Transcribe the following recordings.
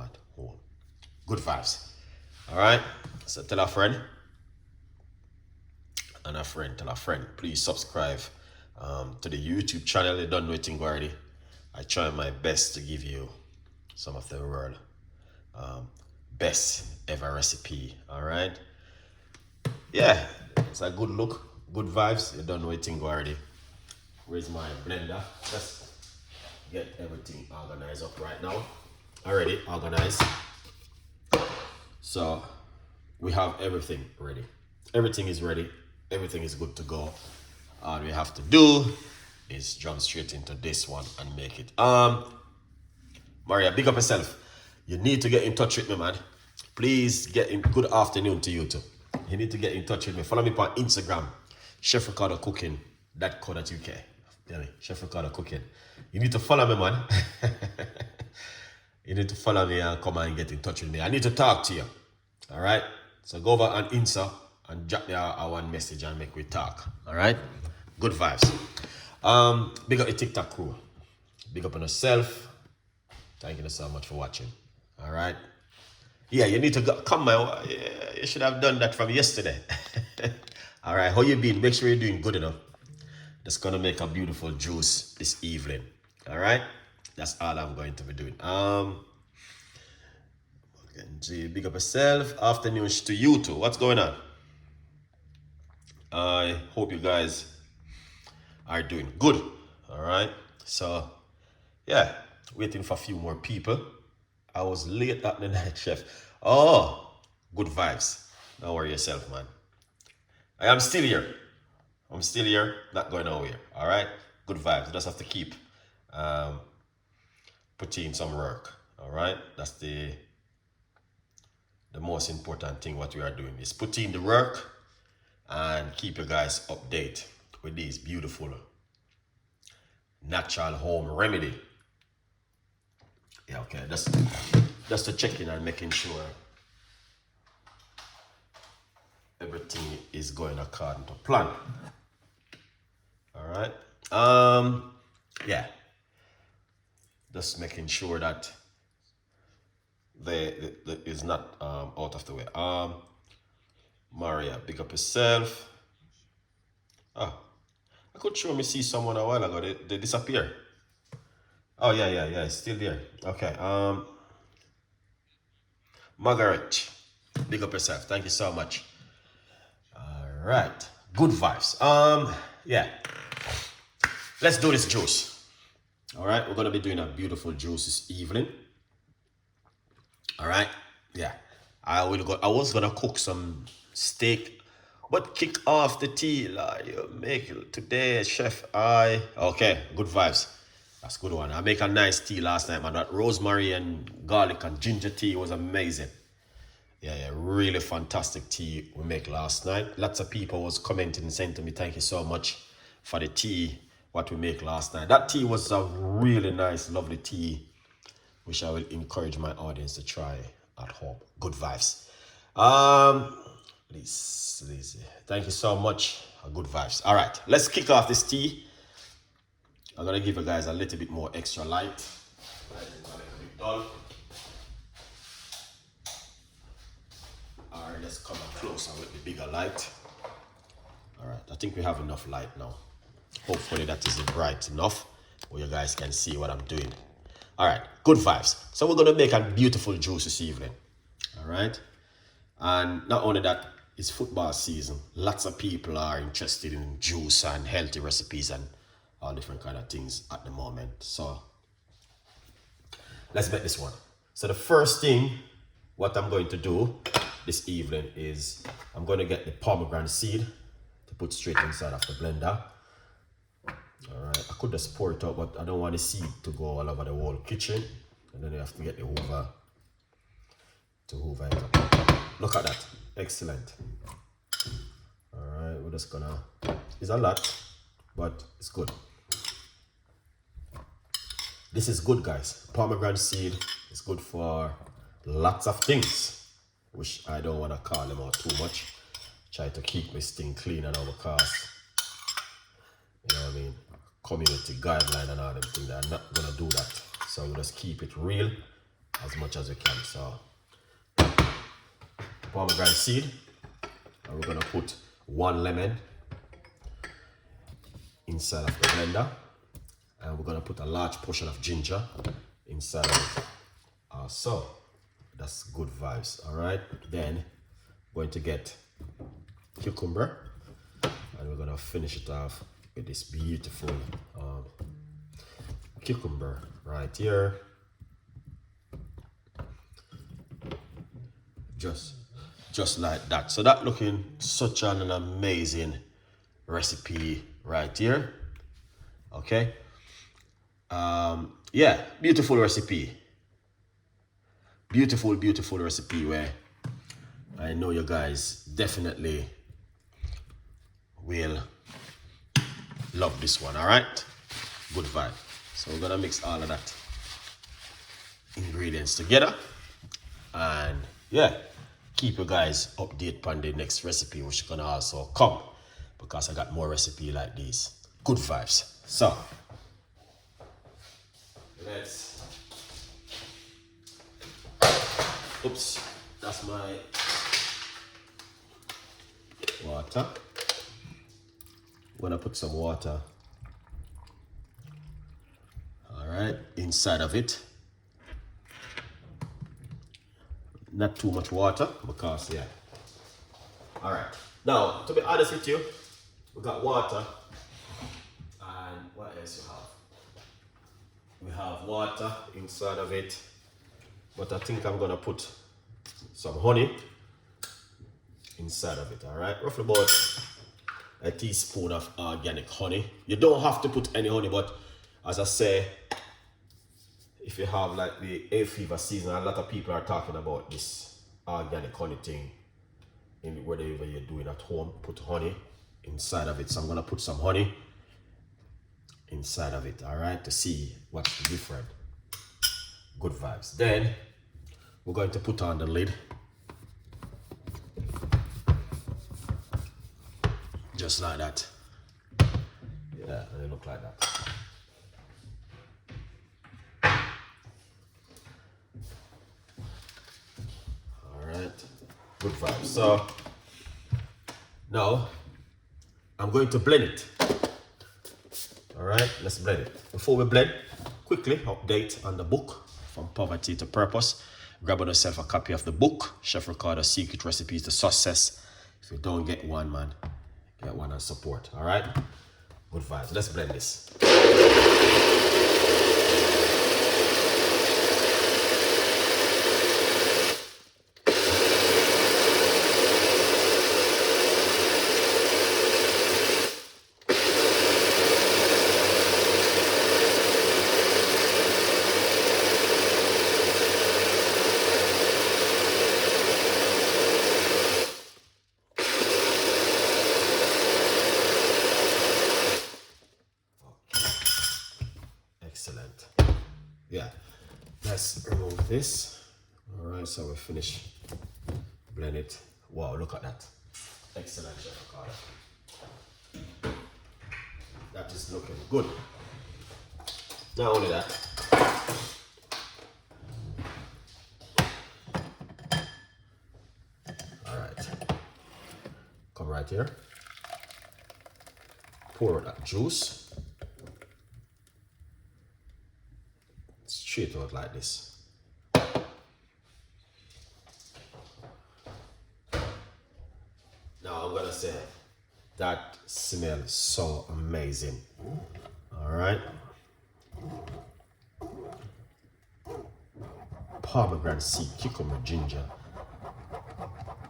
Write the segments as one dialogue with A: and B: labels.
A: at home. Good vibes. All right. So tell a friend, and a friend tell a friend. Please subscribe to the YouTube channel. You don't know anything already. I try my best to give you some of the world best ever recipe. All right. Yeah, it's a good look, good vibes. You don't know anything already. Where's my blender? Let's get everything organized up right now. Already organized. So we have everything ready. Everything is ready. Everything is good to go. All we have to do is jump straight into this one and make it. Maria, big up yourself. You need to get in touch with me, man. Please get in. Good afternoon to you too. You need to get in touch with me. Follow me on Instagram, Chef Ricardo Cooking, .co.uk. Chef Ricardo Cooking. You need to follow me, man. You need to follow me and come and get in touch with me. I need to talk to you. All right? So go over on Insta and drop me a one message and make we talk. All right? Good vibes. Big up the TikTok crew. Big up on yourself. Thank you so much for watching. All right? Yeah, you need to come, man. Yeah, you should have done that from yesterday. All right, how you been? Make sure you're doing good enough. Just gonna make a beautiful juice this evening. All right, that's all I'm going to be doing. Big up yourself. Afternoon to you too. What's going on? I hope you guys are doing good. All right. So, yeah, waiting for a few more people. I was late at the night, chef. Oh, good vibes. Don't worry yourself, man. I am still here. I'm still here, not going nowhere. All right? Good vibes. You just have to keep putting in some work. All right? That's the most important thing what we are doing is put in the work and keep you guys updated with these beautiful natural home remedy. Yeah, okay. Just to check in and making sure everything is going according to plan. All right. Yeah. Just making sure that the is not out of the way. Maria, big up yourself. Oh, I could show me see someone a while ago. They disappear. Oh yeah, it's still there. Okay. Margaret, big up yourself. Thank you so much. All right. Good vibes. Yeah. Let's do this juice. All right. We're gonna be doing a beautiful juice this evening. All right. Yeah. I was gonna cook some steak, but kick off the tea. Like you make it today, chef. Okay. Good vibes. That's a good one. I make a nice tea last night, man. That rosemary and garlic and ginger tea was amazing. Yeah, really fantastic tea we make last night. Lots of people was commenting and saying to me, thank you so much for the tea, what we make last night. That tea was a really nice, lovely tea, which I will encourage my audience to try at home. Good vibes. Please, thank you so much. Good vibes. All right, let's kick off this tea. I'm gonna give you guys a little bit more extra light. All right, let's come up closer with the bigger light. All right, I think we have enough light now. Hopefully that is bright enough where you guys can see what I'm doing. All right, good vibes. So we're gonna make a beautiful juice this evening. All right, and not only that, it's football season. Lots of people are interested in juice and healthy recipes and all different kind of things at the moment. So let's make this one. So the first thing, what I'm going to do this evening is I'm going to get the pomegranate seed to put straight inside of the blender. All right, I could just pour it out, but I don't want the seed to go all over the whole kitchen. And then you have to get the hoover to hoover it up. Look at that, excellent. All right, we're just gonna, it's a lot, but it's good. This is good, guys. Pomegranate seed is good for lots of things, which I don't want to call them out too much. Try to keep this thing clean and all because, you know what I mean, community guideline and all them things. I'm not going to do that. So we just keep it real as much as we can. So pomegranate seed, and we're gonna put 1 lemon inside of the blender, and we're gonna put a large portion of ginger inside of it. So that's good vibes. All right, then going to get cucumber, and we're gonna finish it off with this beautiful cucumber right here. Just like that. So that looking such an amazing recipe right here. Okay. Yeah, beautiful recipe. Beautiful recipe where I know you guys definitely will love this one. All right, good vibe. So we're gonna mix all of that ingredients together, and yeah, keep you guys updated on the next recipe, which is gonna also come, because I got more recipe like these. Good vibes. So let's, oops, that's my water. I'm gonna put some water, all right, inside of it. Not too much water, because yeah. All right, now to be honest with you, we got water, and what else we have water inside of it, but I think I'm gonna put some honey inside of it. All right, roughly about a teaspoon of organic honey. You don't have to put any honey, but as I say, if you have like the hay fever season, a lot of people are talking about this organic honey thing in whatever you're doing at home. Put honey inside of it. So I'm gonna put some honey inside of it, all right, to see what's the different. Good vibes. Then we're going to put on the lid, just like that. Yeah, and it look like that. All right, good vibes. So now I'm going to blend it. All right, let's blend it. Before we blend, quickly update on the book, From Poverty to Purpose. Grab yourself a copy of the book, Chef Ricardo's Secret Recipes to Success. If you don't get one, man, get one and support. All right, good vibes. Let's blend this. Excellent. Yeah, let's remove this. All right, so we finish blend it. Wow, look at that. Excellent, Chef Ricardo. That is looking good. Not only that, all right, come right here, pour that juice straight out like this. Now I'm gonna say that smells so amazing. All right, pomegranate seed, cucumber, ginger,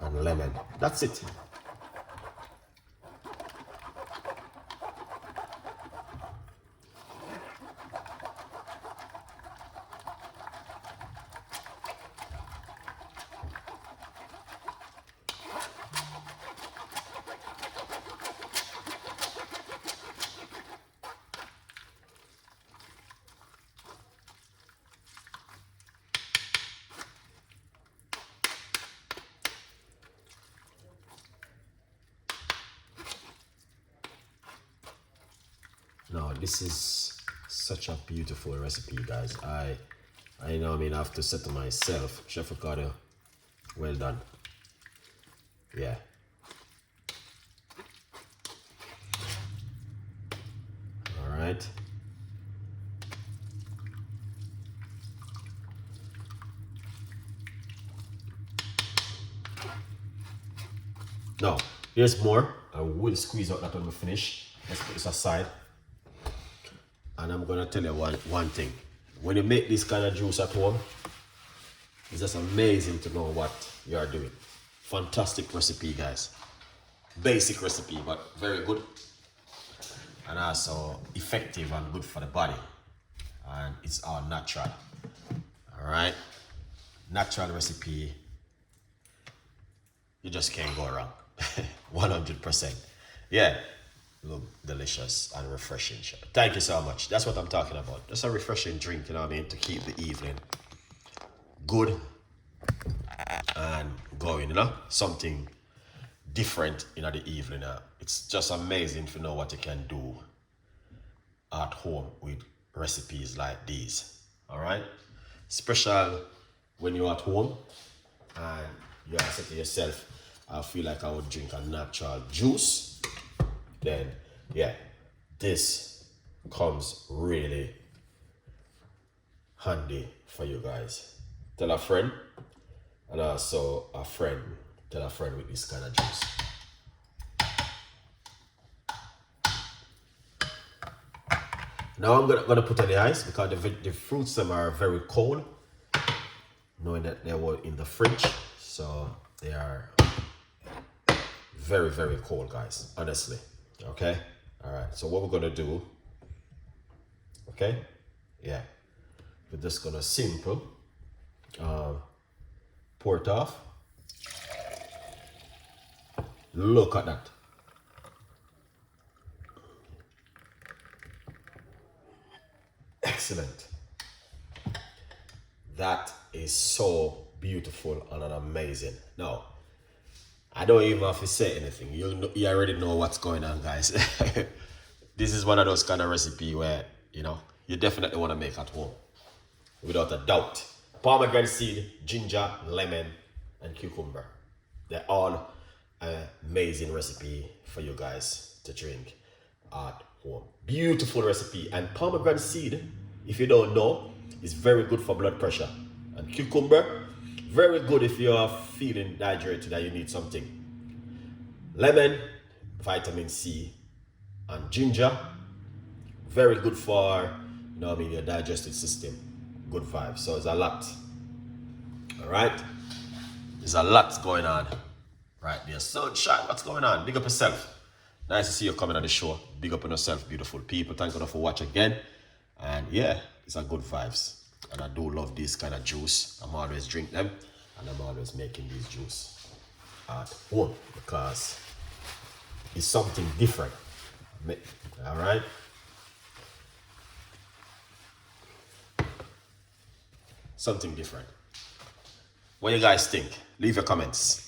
A: and lemon. That's it. Now this is such a beautiful recipe, guys. I I know, I mean, I have to say to myself, Chef Ricardo, well done. Yeah. All right. Now, here's more. I will squeeze out that when we finish. Let's put this aside. And I'm gonna tell you one thing. When you make this kind of juice at home, it's just amazing to know what you are doing. Fantastic recipe, guys. Basic recipe, but very good. And also effective and good for the body. And it's all natural. All right. Natural recipe. You just can't go wrong. 100%. Yeah. Look delicious and refreshing. Thank you so much. That's what I'm talking about. Just a refreshing drink, you know what I mean, to keep the evening good and going, you know, something different in the evening. It's just amazing to know what you can do at home with recipes like these. All right, special when you're at home and you say to yourself, I feel like I would drink a natural juice. Then yeah, this comes really handy for you guys. Tell a friend, and also a friend tell a friend with this kind of juice. Now I'm gonna put on the ice because the fruits them are very cold, knowing that they were in the fridge, so they are very, very cold, guys, honestly. Okay, all right, so what we're gonna do, okay, yeah, we're just gonna simple pour it off. Look at that. Excellent. That is so beautiful and amazing. Now, I don't even have to say anything. You already know what's going on, guys. This is one of those kind of recipe where, you know, you definitely want to make at home. Without a doubt. Pomegranate seed, ginger, lemon, and cucumber. They're all an amazing recipe for you guys to drink at home. Beautiful recipe. And pomegranate seed, if you don't know, is very good for blood pressure. And cucumber, very good if you are feeling dehydrated and you need something. Lemon, vitamin C, and ginger, very good for, you know, I mean, your digestive system. Good vibes. So it's a lot. All right, there's a lot going on right there. Sunshine, what's going on? Big up yourself. Nice to see you coming on the show. Big up on yourself, beautiful people. Thank you for watching again. And yeah, it's a good vibes. And I do love this kind of juice. I'm always drinking them, and I'm always making these juice at home because it's something different. All right. Something different. What do you guys think? Leave your comments.